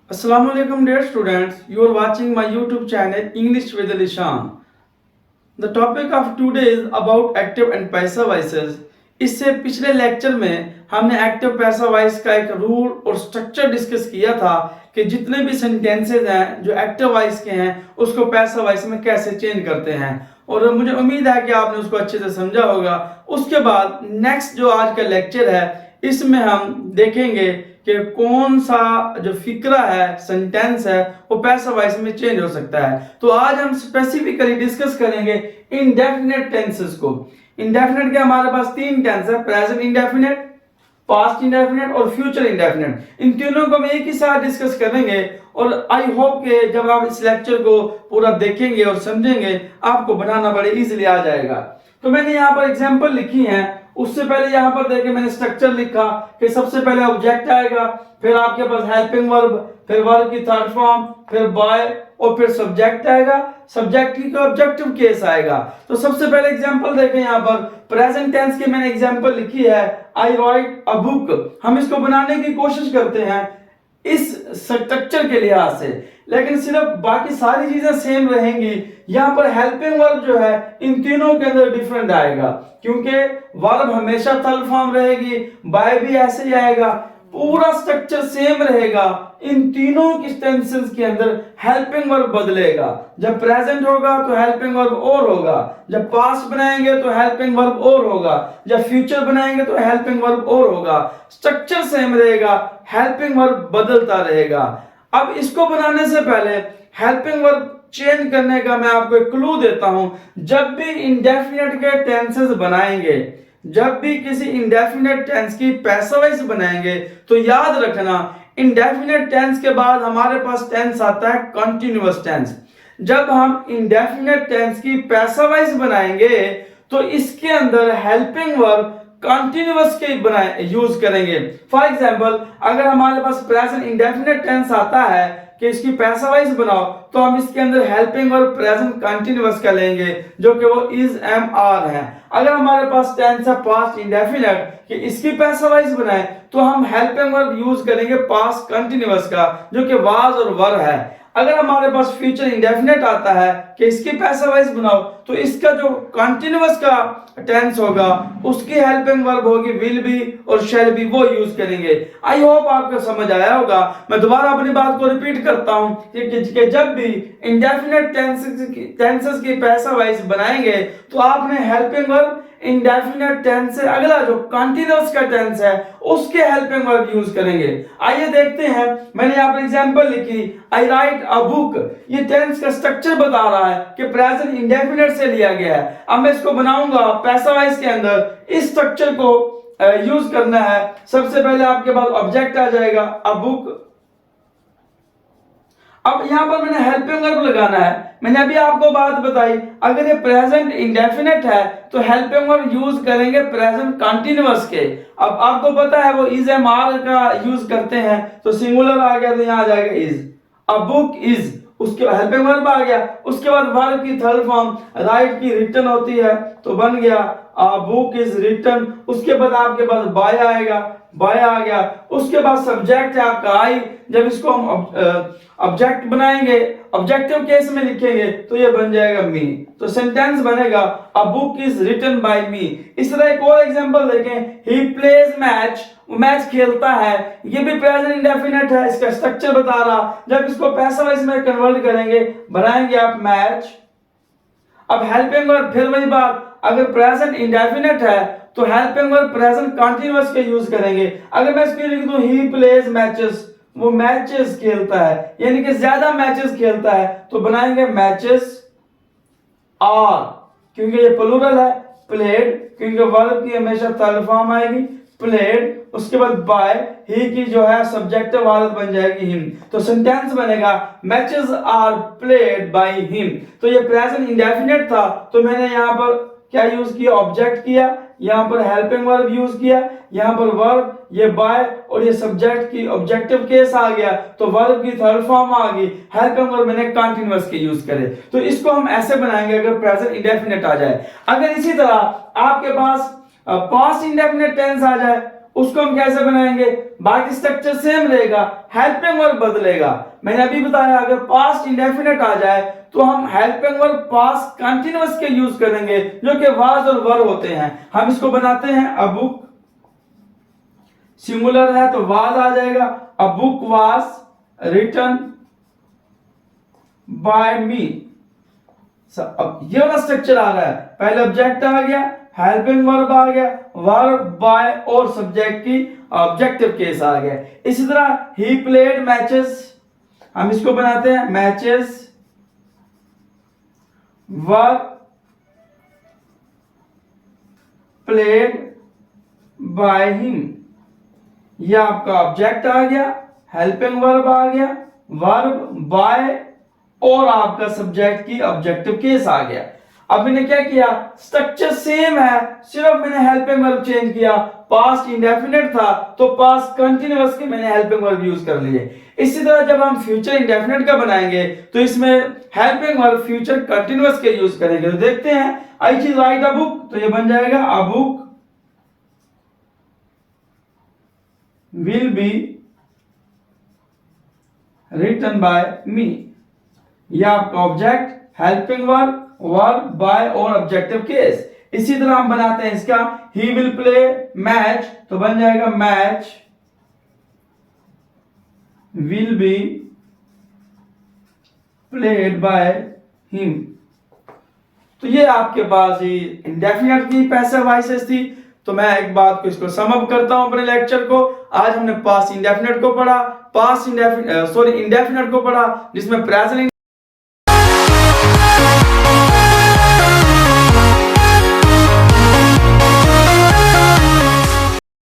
Assalamualaikum dear students, you are watching my YouTube channel English with Lishan. The topic of today is about active and passive voices. इससे पिछले lecture में हमने active passive voice का एक rule और structure discuss किया था कि जितने भी सेंटेंसेस हैं जो एक्टिव वॉइस के हैं उसको पैसिव वॉइस में कैसे चेंज करते हैं, और मुझे उम्मीद है कि आपने उसको अच्छे से समझा होगा। उसके बाद नेक्स्ट जो आज का लेक्चर है इसमें हम देखेंगे कि कौन सा जो फिक्रा है, सेंटेंस है, वो पैसिव वॉइस में चेंज हो सकता है। तो आज हम स्पेसिफिकली डिस्कस करेंगे इंडेफिनिट टेंसेस को। इंडेफिनिट के हमारे पास तीन टेंस है, प्रेजेंट इंडेफिनिट, पास्ट इंडेफिनिट और फ्यूचर इंडेफिनिट। इन तीनों को हम एक ही साथ डिस्कस करेंगे और आई होप कि जब आप इस लेक्चर को पूरा देखेंगे और समझेंगे आपको बनाना बड़े इजीली आ जाएगा। तो मैंने यहाँ पर एग्जांपल लिखी है। उससे पहले यहाँ पर देखिए मैंने स्ट्रक्चर लिखा कि सबसे पहले ऑब्जेक्ट आएगा, फिर आपके पास हेल्पिंग वर्ब, फिर वर्ब की थर्ड फॉर्म, फिर बाय और फिर सब्जेक्ट आएगा। सब्जेक्ट की ऑब्जेक्टिव केस आएगा। तो सबसे पहले एग्जांपल देखें, यहाँ पर प्रेजेंट टेंस की मैंने एग्जांपल लिखी है, आई राइट अ बुक। हम इसको बनाने की कोशिश करते हैं इस स्ट्रक्चर के लिहाज से, लेकिन सिर्फ बाकी सारी चीजें सेम रहेंगी। यहाँ पर हेल्पिंग वर्ब जो है इन तीनों के अंदर डिफरेंट आएगा, क्योंकि वर्ब हमेशा थर्ड फॉर्म रहेगी, बाय भी ऐसे ही आएगा, पूरा स्ट्रक्चर सेम रहेगा। इन तीनों की टेंसेस के अंदर हेल्पिंग वर्ब बदलेगा। जब प्रेजेंट होगा तो हेल्पिंग वर्ब और होगा, जब पास्ट बनाएंगे तो हेल्पिंग वर्ब और होगा, जब फ्यूचर बनाएंगे तो हेल्पिंग वर्ब और होगा। स्ट्रक्चर सेम रहेगा, हेल्पिंग वर्ब बदलता रहेगा। अब इसको बनाने से पहले हेल्पिंग वर्ब चेंज करने का मैं आपको एक क्लू देता हूं। जब भी इंडेफिनिट के टेंसेस बनाएंगे, जब भी किसी इंडेफिनिट टेंस की पैसिव वॉइस बनाएंगे, तो याद रखना इंडेफिनिट टेंस के बाद हमारे पास टेंस आता है कंटिन्यूअस टेंस। जब हम इंडेफिनिट टेंस की पैसिव वॉइस बनाएंगे तो इसके अंदर हेल्पिंग वर्ब कंटिन्यूअस के बनाए यूज करेंगे। फॉर एग्जांपल, अगर हमारे पास प्रेजेंट इंडेफिनिट टेंस आता है कि इसकी पैसिव वॉइस बनाओ, तो हम इसके अंदर हेल्पिंग वर्ब प्रेजेंट कंटिन्यूअस का लेंगे, जो कि वो इज, एम, आर है। अगर हमारे पास टेंस है पास्ट इंडेफिनिट कि इसकी पैसिव वॉइस बनाए, तो हम हेल्पिंग वर्ब यूज करेंगे पास्ट कंटिन्यूअस का, जो कि वाज और वर है। अगर हमारे पास फ्यूचर इंडेफिनिट आता है कि इसकी पैसिव वॉइस बनाओ, तो इसका जो कंटिन्यूअस का टेंस होगा उसकी हेल्पिंग वर्ब होगी विल बी और शैल बी, वो यूज करेंगे। आई होप आपको समझ आया होगा। मैं दोबारा अपनी बात को रिपीट करता हूं कि जब भी इंडेफिनिट टेंसेस की पैसिव वॉइस बनाएंगे तो आपने हेल्पिंग वर्ब इंडेफिनिट टेंस से अगला जो कंटीन्यूअस का टेंस है उसके हेल्पिंग वर्ब यूज करेंगे। आइए देखते हैं। मैंने यहाँ पर एग्जांपल लिखी, आई राइट अ बुक। ये टेंस का स्ट्रक्चर बता रहा है कि प्रेजेंट इंडेफिनिट से लिया गया है। अब मैं इसको बनाऊंगा पैसिव वॉइस के अंदर, इस स्ट्रक्चर को यूज करना है। सबसे पहले आपके पास ऑब्जेक्ट आ जाएगा अ बुक। अब यहां पर मैंने हेल्पिंग वर्ब लगाना है। मैंने अभी आपको बात बताई, अगर ये प्रेजेंट इंडेफिनिट है तो हेल्पिंग वर्ब यूज करेंगे प्रेजेंट कंटीन्यूअस के। अब आपको पता है वो इज, एम, आर का यूज करते हैं, तो सिंगुलर आ गया तो यहां आ जाएगा इज। अ बुक इज, उसके बाद हेल्पिंग वर्ब आ गया। उसके बाद वर्ब की थर्ड फॉर्म राइट की रिटन होती है, तो बन गया अ बुक इज रिटन। उसके बाद आपके पास बाय आएगा, बाय आ गया। उसके बाद सब्जेक्ट है आपका आई। जब इसको हम ऑब्जेक्ट बनाएंगे, ऑब्जेक्टिव केस में लिखेंगे, तो ये बन जाएगा मी। तो सेंटेंस बनेगा a book is written by me. इस तरह एक और एग्जांपल देखें, ही प्लेज मैच, मैच खेलता है। ये भी प्रेजेंट इंडेफिनिट है, इसका स्ट्रक्चर बता रहा। जब इसको पैसिव वॉइस में कन्वर्ट करेंगे, बनाएंगे आप मैच। अब हेल्पिंग वर्ब फिर वही बात, अगर प्रेजेंट इंडेफिनिट है तो हेल्पिंग वर्ब प्रेजेंट कंटीन्यूअस के यूज करेंगे। अगर मैं इसको लिख दूं ही प्लेज मैचेस, वो मैचेस खेलता है, यानी कि ज्यादा मैचेस खेलता है, तो बनाएंगे मैचेस आर, क्योंकि ये प्लूरल है। प्लेड, क्योंकि वर्ब की हमेशा थर्ड फॉर्म आएगी, प्लेड। उसके बाद बाय, ही की जो है सब्जेक्टिव हालत बन जाएगी हिम, तो सेंटेंस बनेगा matches are played by him. तो ये प्रेजेंट इंडेफिनिट था, तो मैंने यहां पर क्या यूज किया, ऑब्जेक्ट किया, यहां पर हेल्पिंग वर्ब यूज किया, यहां पर वर्ब, ये बाय और ये सब्जेक्ट की ऑब्जेक्टिव केस आ गया, तो वर्ब की थर्ड फॉर्म आ गई, हेल्पिंग वर्ब मैंने कंटीन्यूअस के यूज करे। तो इसको हम ऐसे बनाएंगे अगर प्रेजेंट इंडेफिनिट आ जाए। अगर इसी तरह आपके पास पास्ट इंडेफिनिट टेंस आ जाए उसको हम कैसे बनाएंगे? बाकी स्ट्रक्चर सेम रहेगा, हेल्पिंग वर्ब बदलेगा। मैंने अभी बताया अगर पास्ट इंडेफिनिट आ जाए तो हम हेल्पिंग वर्ब पास्ट कंटीन्यूअस के यूज करेंगे जो कि वाज और वर होते हैं। हम इसको बनाते हैं अ बुक, सिंगुलर है तो वाज आ जाएगा, a book was written by me. अब ये वाला स्ट्रक्चर आ रहा है, पहले ऑब्जेक्ट आ गया, हेल्पिंग वर्ब आ गया, वर्ब बाय और सब्जेक्ट की ऑब्जेक्टिव केस आ गया। इसी तरह ही प्लेड मैचेस, हम इसको बनाते हैं matches were played by him. ये आपका ऑब्जेक्ट आ गया, हेल्पिंग वर्ब आ गया, वर्ब बाय और आपका सब्जेक्ट की ऑब्जेक्टिव केस आ गया। अब मैंने क्या किया, स्ट्रक्चर सेम है, सिर्फ मैंने हेल्पिंग वर्ब चेंज किया। पास्ट इंडेफिनिट था तो पास्ट कंटीन्यूअस के मैंने हेल्पिंग वर्ब यूज कर लिए। इसी तरह जब हम फ्यूचर इंडेफिनिट का बनाएंगे तो इसमें हेल्पिंग वर्ब फ्यूचर कंटीन्यूअस के यूज करेंगे। तो देखते हैं, आई चीज राइट अ बुक, तो ये बन जाएगा a book will be written by me. यह आपका object, helping verb, verb by और ऑब्जेक्टिव केस। इसी तरह हम बनाते हैं इसका, ही विल प्ले मैच, तो बन जाएगा match will be played by him. तो ये आपके पास ही इंडेफिनिट की पैसिव वॉइसेस थी। तो मैं एक बात को इसको सम अप करता हूं अपने लेक्चर को। आज हमने पास्ट इंडेफिनिट को पढ़ा, इंडेफिनिट को पढ़ा जिसमें प्रेजेंट